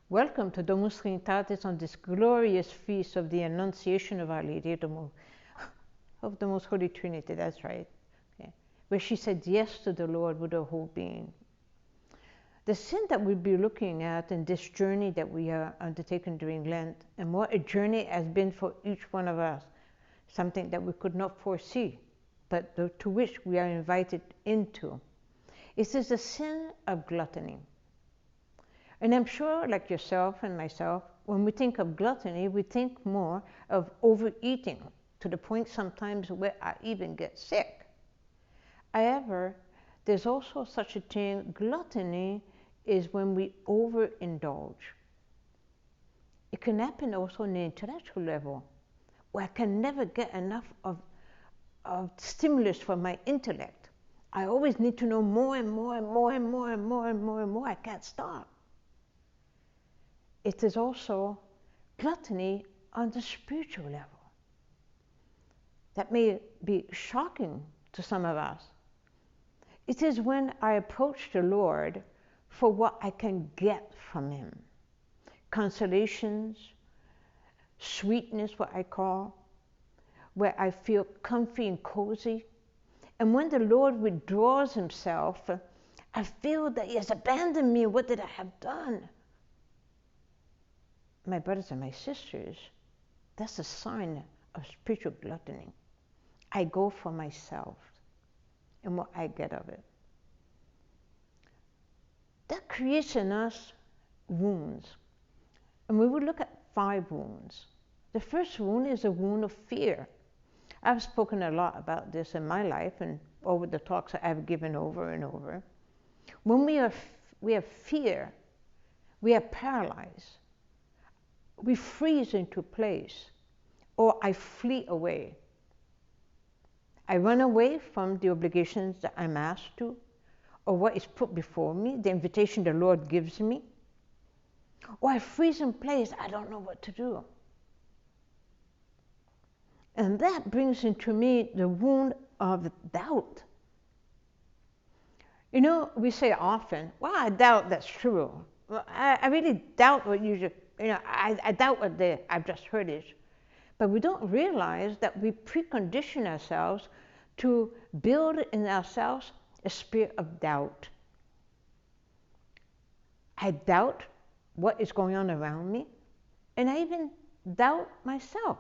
Welcome to Domus Trinitatis on this glorious feast of the Annunciation of Our Lady of the Most Holy Trinity, that's right, okay. Where she said yes to the Lord with her whole being. The sin that we'll be looking at in this journey that we are undertaking during Lent, and what a journey has been for each one of us, something that we could not foresee, but to which we are invited into, is the sin of gluttony. And I'm sure, like yourself and myself, when we think of gluttony, we think more of overeating, to the point sometimes where I even get sick. However, there's also such a thing. Gluttony is when we overindulge. It can happen also on the intellectual level, where I can never get enough of stimulus for my intellect. I always need to know more and more and more and more and more and more and more. I can't stop. It is also gluttony on the spiritual level. That may be shocking to some of us. It is when I approach the Lord for what I can get from Him. Consolations, sweetness, what I call, where I feel comfy and cozy. And when the Lord withdraws Himself, I feel that He has abandoned me. What did I have done? My brothers and my sisters, that's a sign of spiritual gluttony. I go for myself and what I get of it. That creates in us wounds. And we will look at 5 wounds. The first wound is a wound of fear. I've spoken a lot about this in my life and over the talks that I've given over and over. When we have fear, we are paralyzed. We freeze into place, or I flee away. I run away from the obligations that I'm asked to, or what is put before me, the invitation the Lord gives me, or I freeze in place. I don't know what to do. And that brings into me the wound of doubt. You know, we say often, well, I doubt that's true. Well, I really doubt what you just, I doubt what I've just heard is. But we don't realize that we precondition ourselves to build in ourselves a spirit of doubt. I doubt what is going on around me, and I even doubt myself,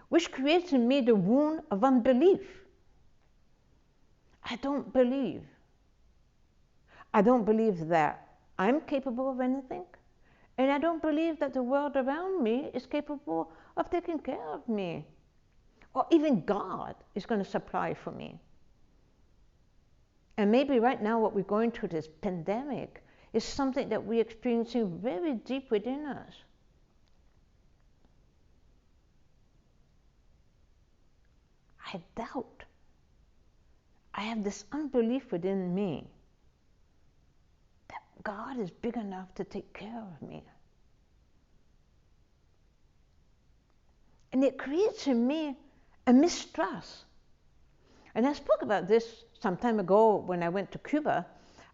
which creates in me the wound of unbelief. I don't believe. I don't believe that I'm capable of anything, and I don't believe that the world around me is capable of taking care of me, or even God is going to supply for me. And maybe right now what we're going through, this pandemic, is something that we're experiencing very deep within us. I doubt. I have this unbelief within me that God is big enough to take care of me. And it creates in me a mistrust. And I spoke about this some time ago when I went to Cuba.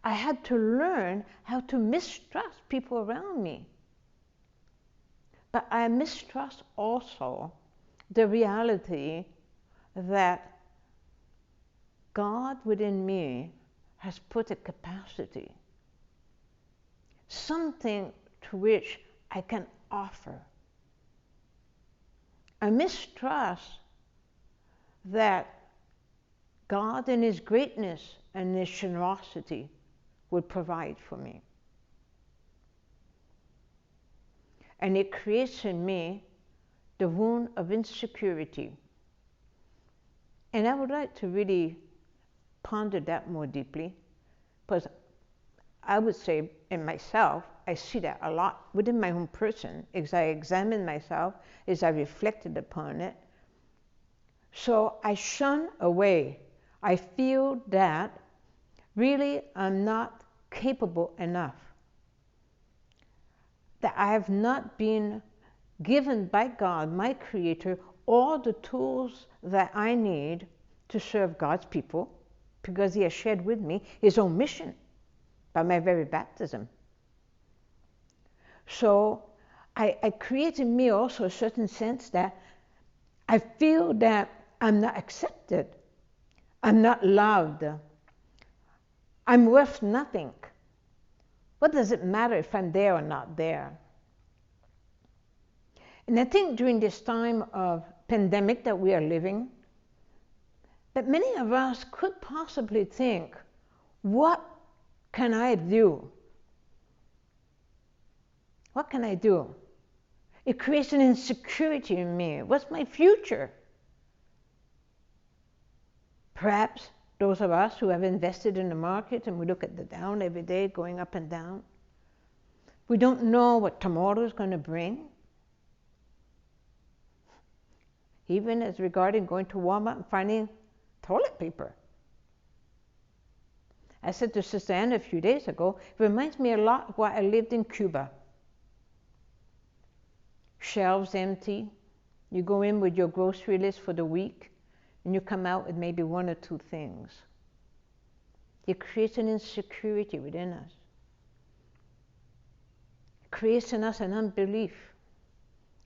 I had to learn how to mistrust people around me. But I mistrust also the reality that God within me has put a capacity, something to which I can offer. I mistrust that God in His greatness and His generosity would provide for me. And it creates in me the wound of insecurity. And I would like to really ponder that more deeply, because I would say in myself, I see that a lot within my own person as I examine myself, as I reflected upon it. So I shun away. I feel that really I'm not capable enough, that I have not been given by God, my Creator, all the tools that I need to serve God's people, because He has shared with me His own mission by my very baptism. So I create in me also a certain sense that I feel that I'm not accepted, I'm not loved, I'm worth nothing. What does it matter if I'm there or not there? And I think during this time of pandemic that we are living, that many of us could possibly think, what can I do? What can I do? It creates an insecurity in me. What's my future? Perhaps those of us who have invested in the market and we look at the down every day going up and down, we don't know what tomorrow is going to bring. Even as regarding going to Walmart and finding toilet paper. I said to Sister Anna a few days ago, it reminds me a lot of what I lived in Cuba. Shelves empty, you go in with your grocery list for the week, and you come out with maybe one or two things. It creates an insecurity within us. It creates in us an unbelief,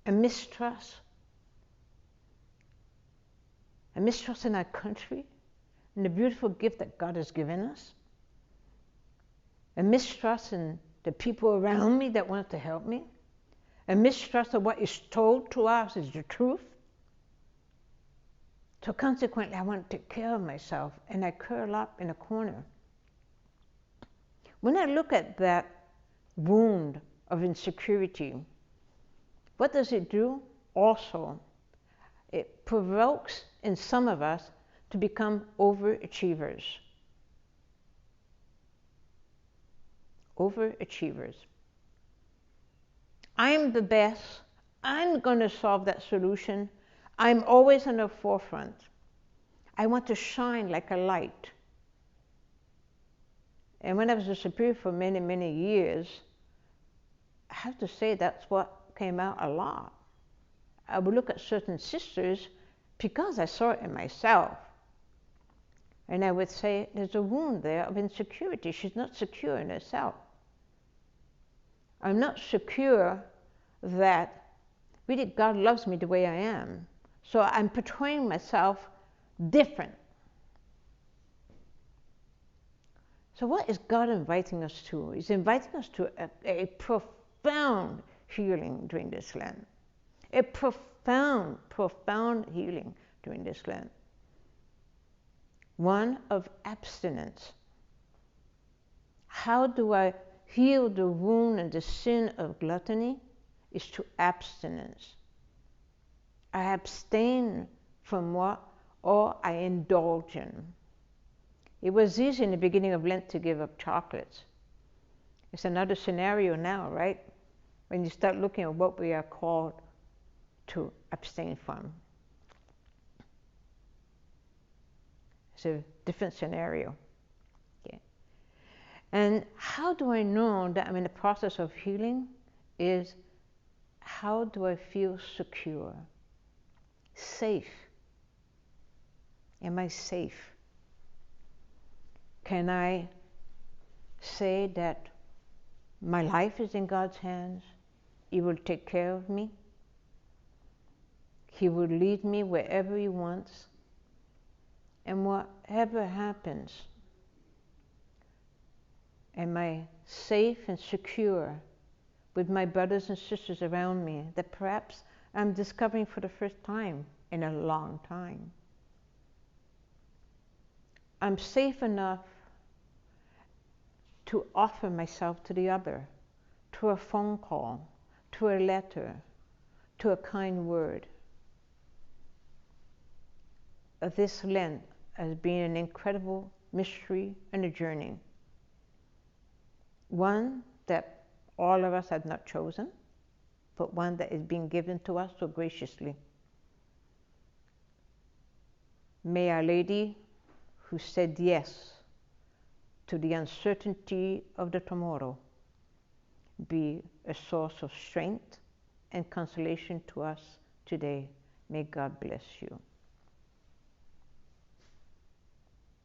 a mistrust in our country, and the beautiful gift that God has given us, a mistrust in the people around me that want to help me, a mistrust of what is told to us is the truth. So consequently, I want to take care of myself, and I curl up in a corner. When I look at that wound of insecurity, what does it do? Also, it provokes in some of us to become overachievers. Overachievers. I'm the best. I'm going to solve that solution. I'm always in the forefront. I want to shine like a light. And when I was a superior for many, many years, I have to say that's what came out a lot. I would look at certain sisters because I saw it in myself. And I would say, there's a wound there of insecurity. She's not secure in herself. I'm not secure that really God loves me the way I am. So I'm portraying myself different. So what is God inviting us to? He's inviting us to a profound healing during this Lent. A profound, profound healing during this Lent. One of abstinence. How do I heal the wound and the sin of gluttony? Is to abstinence. I abstain from what? Or I indulge in. It was easy in the beginning of Lent to give up chocolates. It's another scenario now, right? When you start looking at what we are called to abstain from. It's a different scenario. Okay. And how do I know that I'm in the process of healing? Is how do I feel secure? Safe. Am I safe? Can I say that my life is in God's hands? He will take care of me. He will lead me wherever He wants. And whatever happens, am I safe and secure with my brothers and sisters around me that perhaps I'm discovering for the first time in a long time? I'm safe enough to offer myself to the other, to a phone call, to a letter, to a kind word. This Lent has been an incredible mystery and a journey. One that all of us had not chosen, but one that is being given to us so graciously. May Our Lady, who said yes to the uncertainty of the tomorrow, be a source of strength and consolation to us today. May God bless you.